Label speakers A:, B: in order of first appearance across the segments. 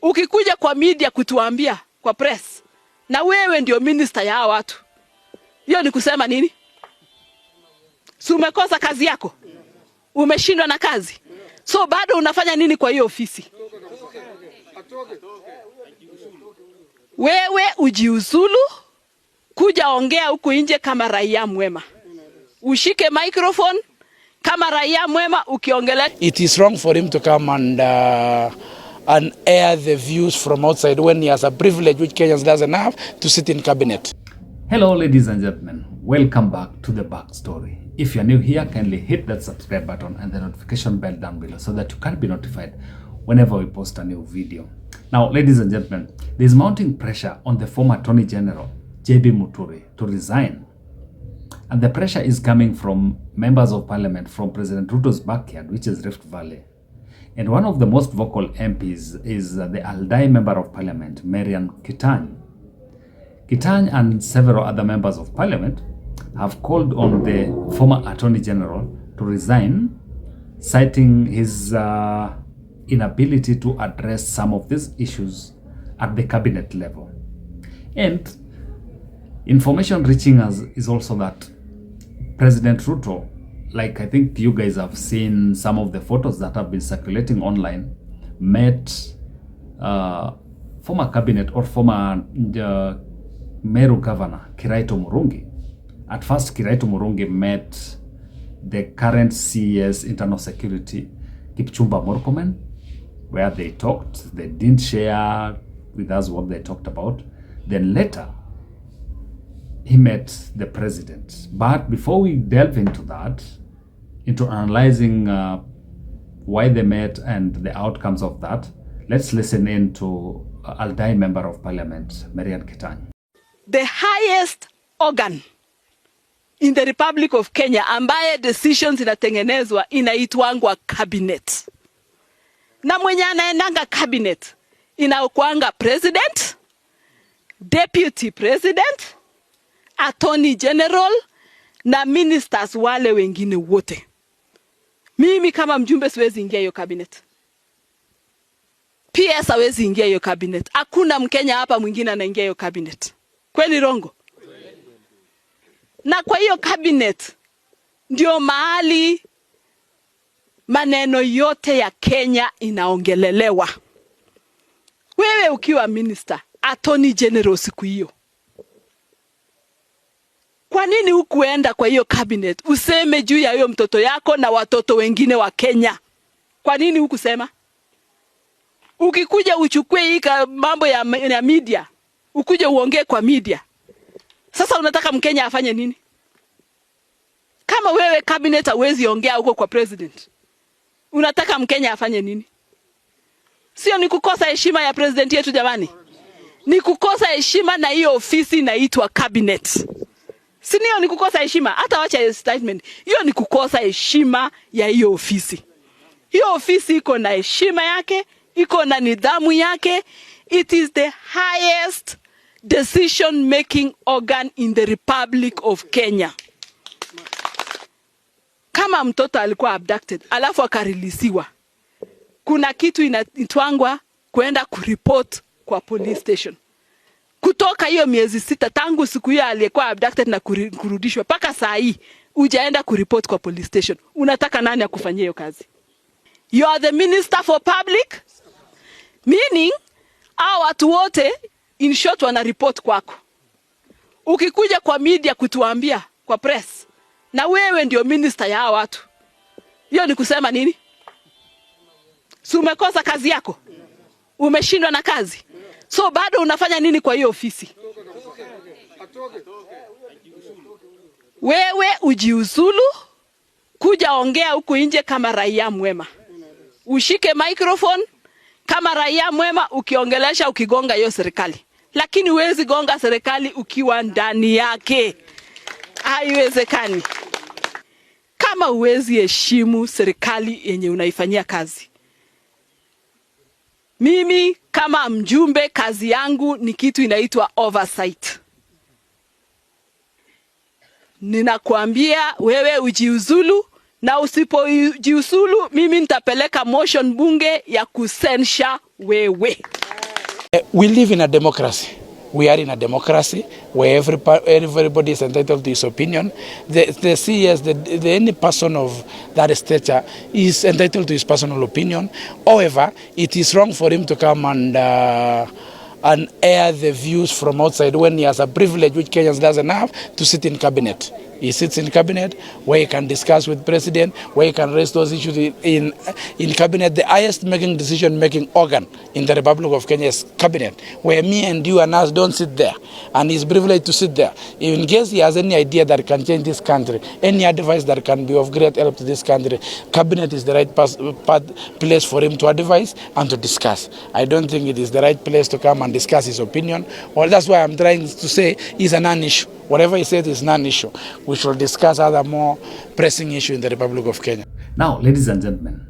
A: Ukikuja kwa media kutuambia kwa press na wewe ndio minister ya watu, hiyo ni kusema nini? Si umekosa kazi yako? Umeshindwa na kazi? So bado unafanya nini kwa hiyo ofisi? Wewe ujiuzulu, kuja ongea huku nje kama raia mwema. Ushike microphone kama raia mwema ukiongelea.
B: It is wrong for him to come and air the views from outside when he has a privilege which Kenyans doesn't have to sit in cabinet.
C: Hello ladies and gentlemen, welcome back to the backstory. If you're new here, kindly hit that subscribe button and the notification bell down below so that you can be notified whenever we post a new video. Now, ladies and gentlemen, there's mounting pressure on the former Attorney General, MUTURI, to resign. And the pressure is coming from members of parliament from President Ruto's backyard, which is Rift Valley. And one of the most vocal MPs is the Aldai member of parliament, Kenyan. Kenyan and several other members of parliament have called on the former Attorney General to resign, citing his inability to address some of these issues at the cabinet level. And information reaching us is also that President Ruto, like I think you guys have seen some of the photos that have been circulating online, met former cabinet or former Meru Governor Kiraito Murungi. At first, Kiraito Murungi met the current CS Internal Security, Kipchumba Murkomen, where they talked. They didn't share with us what they talked about. Then later, he met the president. But before we delve into that, into analyzing why they met and the outcomes of that, let's listen in to Aldai member of parliament, Kenyatta.
A: The highest organ in the Republic of Kenya ambaye decisions inatengenezwa inaitwangwa cabinet. Na mwenye anaendanga cabinet inakuanga president, deputy president, attorney general na ministers wale wengine wote. Mimi kama mjumbe siwezi ingia hiyo cabinet. PS hawezi ingia hiyo cabinet. Hakuna Mkenya hapa mwingine anaingia hiyo cabinet. Kweli rongo? Na kwa hiyo cabinet ndio mahali maneno yote ya Kenya inaongelelewa. Wewe ukiwa minister, attorney general siku hiyo, kwa nini hukuenda kwa hiyo cabinet useme juu ya hiyo mtoto yako na watoto wengine wa Kenya? Kwa nini hukusema? Ukikuja uchukue hii mambo ya media, ukuje uongee kwa media. Sasa unataka Mkenya afanye nini? Kama wewe cabinet hawezi ongea huko kwa president, unataka Mkenya afanye nini? Sio ni kukosa heshima ya president yetu jamani? Ni kukosa heshima na hiyo ofisi inaitwa cabinet. Si ndio ni kukosa heshima? Hata wacha statement. Hiyo ni kukosa heshima ya hiyo ofisi. Hiyo ofisi iko na heshima yake, iko na nidhamu yake. It is the highest decision making organ in the Republic of Kenya. Kama mtoto alikuwa abducted, alafu akarilisiwa, kuna kitu inaitwangwa kwenda kuripoti kwa police station. Kutoka hiyo miezi 6 tangu siku hiyo aliyekuwa abducted na kurudishwa paka saa hii hujaenda kuripoti kwa police station. Unataka nani akufanyie hiyo kazi? You are the minister for public, meaning hao watu wote in short wana report kwako. Ukikuja kwa media kutuambia kwa press na wewe ndio minister ya watu, hiyo ni kusema nini? Si umekosa kazi yako? Umeshindwa na kazi? So bado unafanya nini kwa hiyo ofisi? Wewe ujiuzulu, kuja ongea huku nje kama raia mwema. Ushike microphone kama raia mwema ukiongelesha ukigonga hiyo serikali. Lakini huwezi gonga serikali ukiwa ndani yake. Haiwezekani. Kama huwezi heshimu serikali yenye unaifanyia kazi. Mimi kama mjumbe kazi yangu ni kitu inaitwa oversight. Ninakuambia wewe ujiuzulu, na usipojiuzulu mimi nitapeleka motion bunge ya kusensha wewe.
B: We live in a democracy. We are in a democracy where everybody is entitled to his opinion. The CS, any person of that stature is entitled to his personal opinion. However, it is wrong for him to come and air the views from outside when he has a privilege which Kenyans doesn't have to sit in cabinet. He sits in cabinet where he can discuss with president, where he can raise those issues in cabinet. The highest decision-making organ in the Republic of Kenya is cabinet, where me and you and us don't sit there. And he's privileged to sit there. In case he has any idea that can change this country, any advice that can be of great help to this country, cabinet is the right place for him to advise and to discuss. I don't think it is the right place to come and discuss his opinion. Well, that's why I'm trying to say it's a non-issue. Whatever he said is non-issue. We should discuss other more pressing issues in the Republic of Kenya.
C: Now, ladies and gentlemen,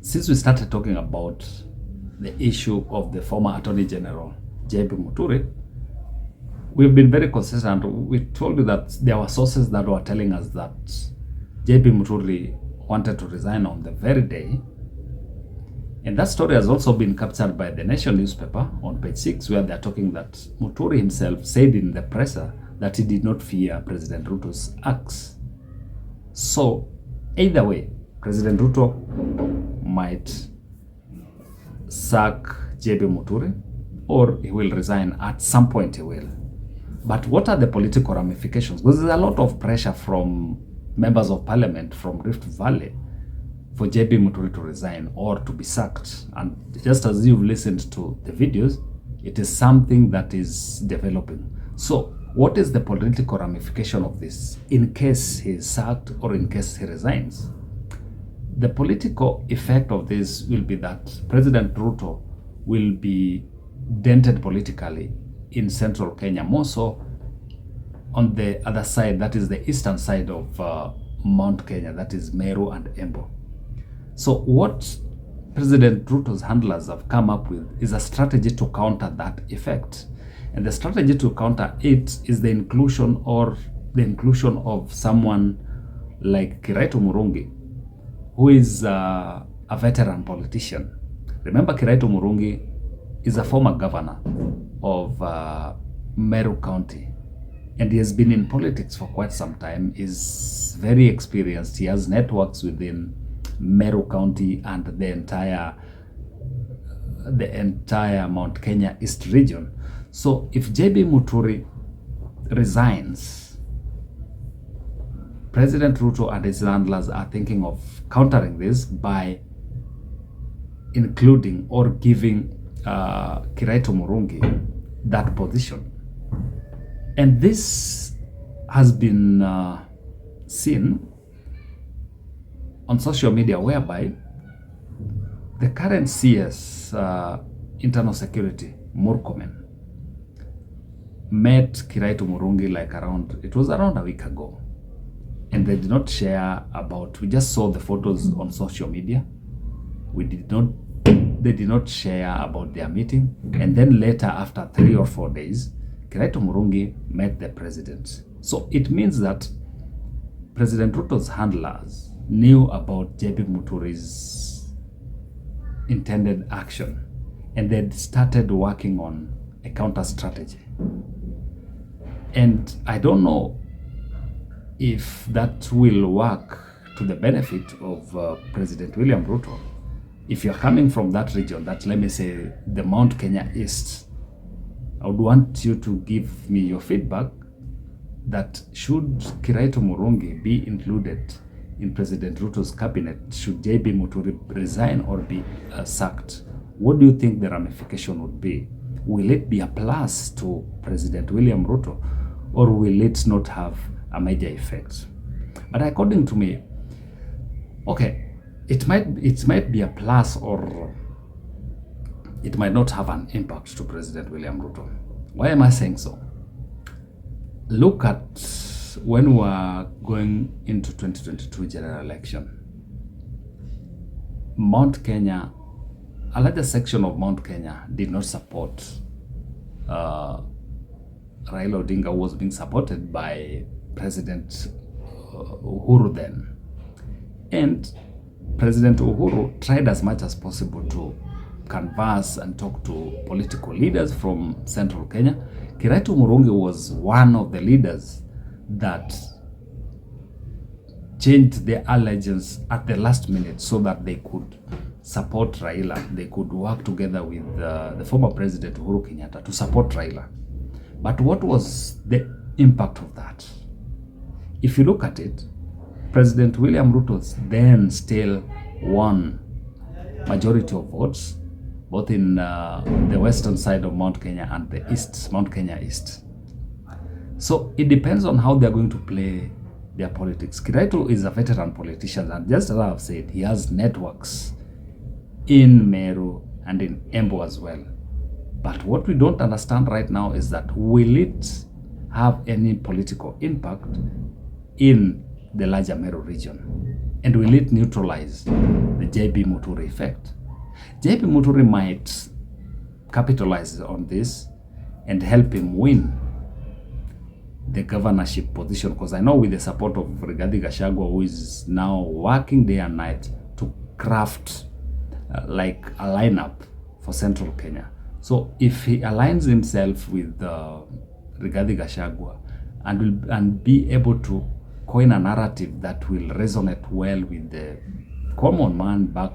C: since we started talking about the issue of the former Attorney General, JB MUTURI, we've been very consistent. We told you that there were sources that were telling us that JB MUTURI wanted to resign on the very day. And that story has also been captured by the Nation newspaper on page 6, where they're talking that MUTURI himself said in the presser that he did not fear President Ruto's acts. So, either way, President Ruto might sack JB MUTURI, or he will resign. At some point he will. But what are the political ramifications? Because there's a lot of pressure from members of parliament from Rift Valley for JB MUTURI to resign or to be sacked. And just as you've listened to the videos, it is something that is developing. So what is the political ramification of this in case he is sacked or in case he resigns? The political effect of this will be that President Ruto will be dented politically in central Kenya, more so on the other side, that is the eastern side of Mount Kenya, that is Meru and Embu. So what President Ruto's handlers have come up with is a strategy to counter that effect. And the strategy to counter it is the inclusion of someone like Kiraitu Murungi, who is a veteran politician. Remember, Kiraitu Murungi is a former governor of Meru County, and he has been in politics for quite some time. He's very experienced. He has networks within Meru County and the entire Mount Kenya East region. So if JB MUTURI resigns, President Ruto and his handlers are thinking of countering this by including or giving Kiraitu Murungi that position. And this has been seen on social media, whereby the current CS internal security, Murkomen, met Kiraitu Murungi it was around a week ago. And they did not share about, we just saw the photos on social media. They did not share about their meeting. And then later, after 3 or 4 days, Kiraitu Murungi met the president. So it means that President Ruto's handlers knew about JB MUTURI's intended action, and they'd started working on a counter strategy. And I don't know if that will work to the benefit of President William Ruto. If you're coming from that region, that, let me say, the Mount Kenya East, I would want you to give me your feedback that should Kiraitu Murungi be included in President Ruto's cabinet, should JB MUTURI resign or be sacked? What do you think the ramification would be? Will it be a plus to President William Ruto, or will it not have a major effect? But according to me, okay, it might be a plus, or it might not have an impact to President William Ruto. Why am I saying so? Look at when we are going into 2022 general election. Mount Kenya, a larger section of Mount Kenya did not support Raila Odinga, who was being supported by President Uhuru then. And President Uhuru tried as much as possible to canvass and talk to political leaders from central Kenya, Kiraitu Murungi was one of the leaders that changed their allegiance at the last minute so that they could support Raila. They could work together with the former president Uhuru Kenyatta to support Raila. But what was the impact of that? If you look at it, President William Ruto then still won majority of votes, both in the western side of Mount Kenya and the east, Mount Kenya East. So it depends on how they're going to play their politics. Kiraitu is a veteran politician, and just as I've said, he has networks in Meru and in Embu as well. But what we don't understand right now is that will it have any political impact in the larger Meru region? And will it neutralize the JB MUTURI effect? JB MUTURI might capitalize on this and help him win the governorship position, because I know with the support of Rigathi Gachagua, who is now working day and night to craft like a lineup for central Kenya. So if he aligns himself with Rigathi Gachagua and be able to coin a narrative that will resonate well with the common man back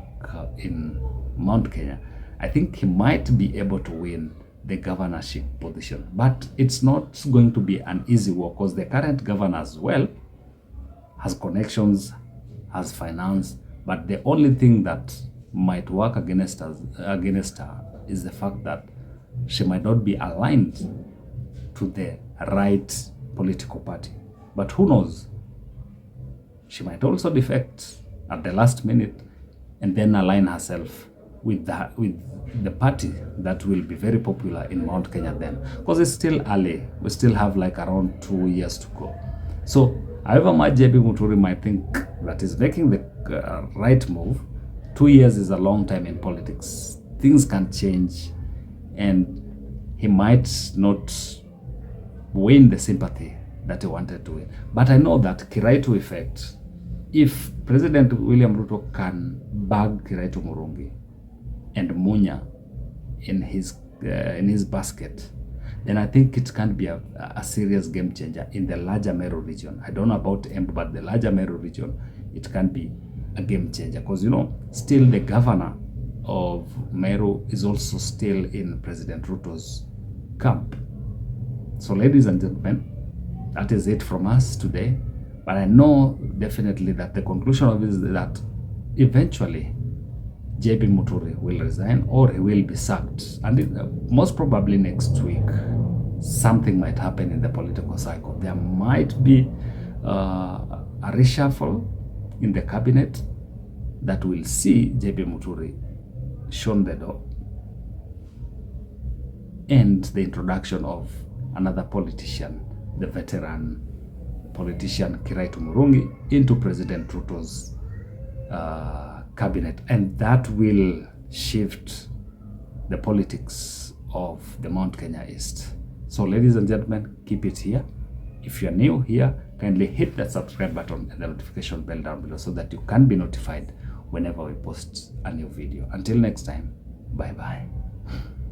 C: in Mount Kenya, I think he might be able to win the governorship position. But it's not going to be an easy work, because the current governor as well has connections, has finance, but the only thing that might work against her is the fact that she might not be aligned to the right political party. But who knows? She might also defect at the last minute and then align herself with the party that will be very popular in Mount Kenya then, because it's still early. We still have like around 2 years to go. So however much JB MUTURI might think that is making the right move, 2 years is a long time in politics. Things can change, and he might not win the sympathy that he wanted to win. But I know that Kiraitu effect, if President William Ruto can bag Kiraitu Murungi and Munya in his basket, then I think it can be a serious game changer in the larger Meru region. I don't know about Embu, but the larger Meru region, it can be a game changer, because still the governor of Meru is also still in President Ruto's camp. So ladies and gentlemen, that is it from us today. But I know definitely that the conclusion of it is that eventually JB MUTURI will resign, or he will be sacked. And most probably next week, something might happen in the political cycle. There might be a reshuffle in the cabinet that will see JB MUTURI shown the door, and the introduction of another politician, the veteran politician Kiraitu Murungi, into President Ruto's cabinet, and that will shift the politics of the Mount Kenya East. So ladies and gentlemen, keep it here. If you're new here, kindly hit that subscribe button and the notification bell down below so that you can be notified whenever we post a new video. Until next time, bye bye.